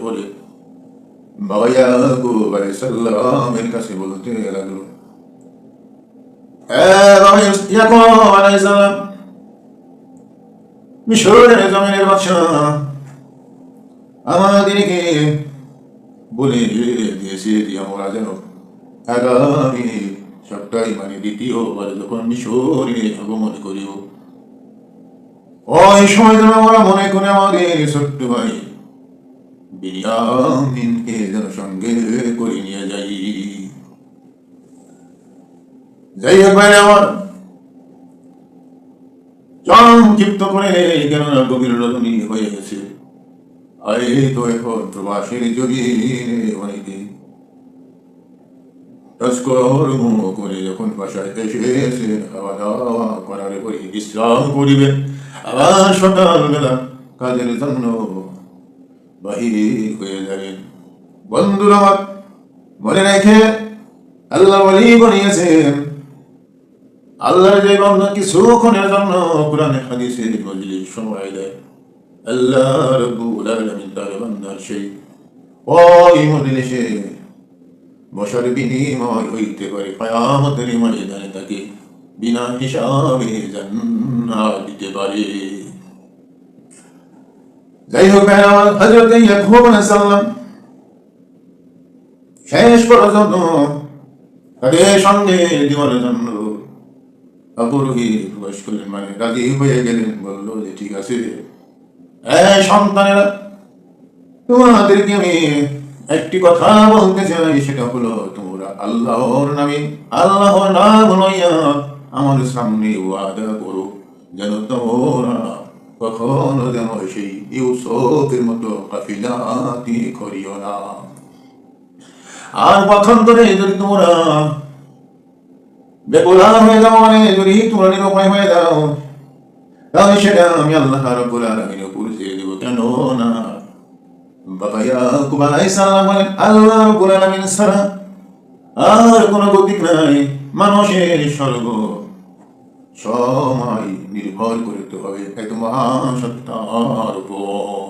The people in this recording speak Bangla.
বলে বাবা ইয়াকুব আলাইহিস সালামের কাছে বলতে লাগলো, বাবা ইয়াকুব আলাইহিস সালাম, মিশরের জমিনের বাদশাহ আমাদেরকে বলে দিয়েছে যে আমরা যেন আগামী সপ্তাহে মানে দ্বিতীয়বার যখন মিশরে আগমন করিব, ওই সময় যেন আমরা মনে করে আমাদের ছোট্ট ভাই বিনিয়ামিনকে যেন সঙ্গে করে নিয়ে যাই হোক ভাই আমার সংক্ষিপ্ত করে কেননা গভীর রজনী হয়ে গেছে। তো এখন প্রবাসের জমিনে অনেকে করে যখন বাসায় এসে খাওয়া দাওয়া করার পরে বিশ্রাম করিবেন, আবার সকালবেলা কাজের জন্য বাহির হয়ে যাবেন। বন্ধুরা আমার মনে রেখে আল্লাহ ওয়ালি বানিয়েছেন, আল্লাহর যে বান্দা কিছুক্ষণের জন্য কোরআনে হাদিসের মজলিস সময় দেয়, আল্লাহ রাব্বুল আলামিন তার বান্দার সেই ওই মজলিসে বসার বিনিময় হইতে পারে কিয়ামতের ময়দানে তাকে বিনা হিসাবে জান্নাত দিতে পারে। যাই হোক হযরত ইয়াকুব আলাইহিস সালাম শেষ পর্যন্ত তাদের সঙ্গে জীবনের জন্য অপরোহী প্রবেশ করলেন, মানে রাজি হয়ে গেলেন। বললো যে ঠিক আছে সন্তানেরা, তোমাদেরকে আমি একটি কথা বলতে চাই, সেটা হলো তোমরা আল্লাহর নাম লইয়া আমার সামনে ওয়াদা করো যেন তোমরা কখনো যেন সেই ইউসুফের মতো গাফিলাতি করিও না। আর পক্ষান্তরে যদি তোমরা বেকুলার হয়ে যাও, মানে যদি তোমরা নিরুপায় হয়ে যাও, তাহলে সেটা আমি আল্লাহ রাব্বুল আলামিনের উপর ছেড়ে দেব। কেন না বাবা ইয়াকুব আলাইহিস সালাম বলেন, আল্লাহ রাব্বুল আলামিন ছাড়া আর কোনো গতি নাই। মানুষের সর্ব সময় নির্ভর করতে হবে এক মহান সত্তার উপর।